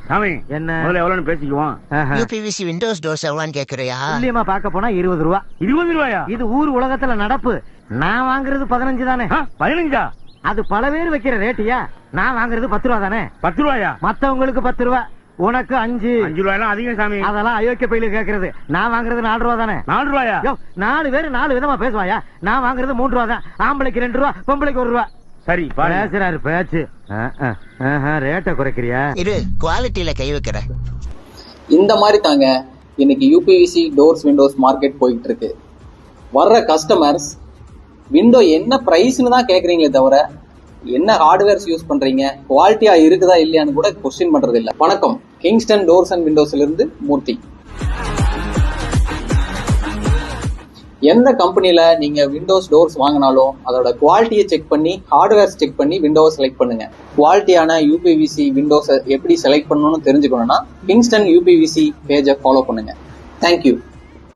சாமி என்ன முதல்ல எவ்வளவுன்னு பேசிக்குவோம். யூபிவிசி விண்டோஸ் டோர்ஸ் எவ்வளோன்னு கேக்குறியா? துல்லியமா பார்க்க போனா 20 ரூபா. 20 ரூபாயா? இது ஊர் உலகத்துல நடப்பு. நான் வாங்குறது 15 தானே. 15? அது பல பேர் வைக்கிற ரேட்டியா? நான் வாங்குறது 10 ரூபா தானே. 10 ரூபாயா? மத்தவங்களுக்கு 10 ரூபா, உனக்கு 5. 5 ரூபாயெல்லாம் அதிகம் சாமி. அதெல்லாம் அயோக்கிய பையில கேக்குறது. நான் வாங்குறது 4 ரூபா தானே. 4 ரூபாயா? 4 பேர் 4 விதமா பேசுவாயா? நான் வாங்குறது 3 ரூபா தான். ஆம்பளைக்கு 2 ரூபா, பொம்பளைக்கு 1 ரூபா. சரி பேசுறாரு பேச்சு. ரேட்டை குறைக்கிறியா? இரு, குவாலிட்டியில கை வைக்கிற. இந்த மாதிரி தாங்க இன்னைக்கு யூபிவிசி டோர்ஸ் விண்டோஸ் மார்க்கெட் போயிட்டு இருக்கு. வர்ற கஸ்டமர்ஸ் விண்டோ என்ன பிரைஸ்னு தான் கேக்குறீங்களே தவிர என்ன ஹார்ட்வேர்ஸ் யூஸ் பண்றீங்க, குவாலிட்டியா இருக்குதா இல்லையான்னு கூட கொஸ்டின் பண்றது இல்ல. வணக்கம், கிங்ஸ்டன் டோர்ஸ் அண்ட் விண்டோஸ்ல இருந்து மூர்த்தி. எந்த கம்பெனில நீங்க விண்டோஸ் டோர்ஸ் வாங்கினாலும் அதோட குவாலிட்டியை செக் பண்ணி, ஹார்ட்வேர்ஸ் செக் பண்ணி விண்டோவை செலக்ட் பண்ணுங்க. குவாலிட்டியான யூபிவிசி விண்டோஸை எப்படி செலக்ட் பண்ணணும்னு தெரிஞ்சுக்கணும்னா கிங்ஸ்டன் யூபிவிசி பேஜை ஃபாலோ பண்ணுங்க. தேங்க்யூ.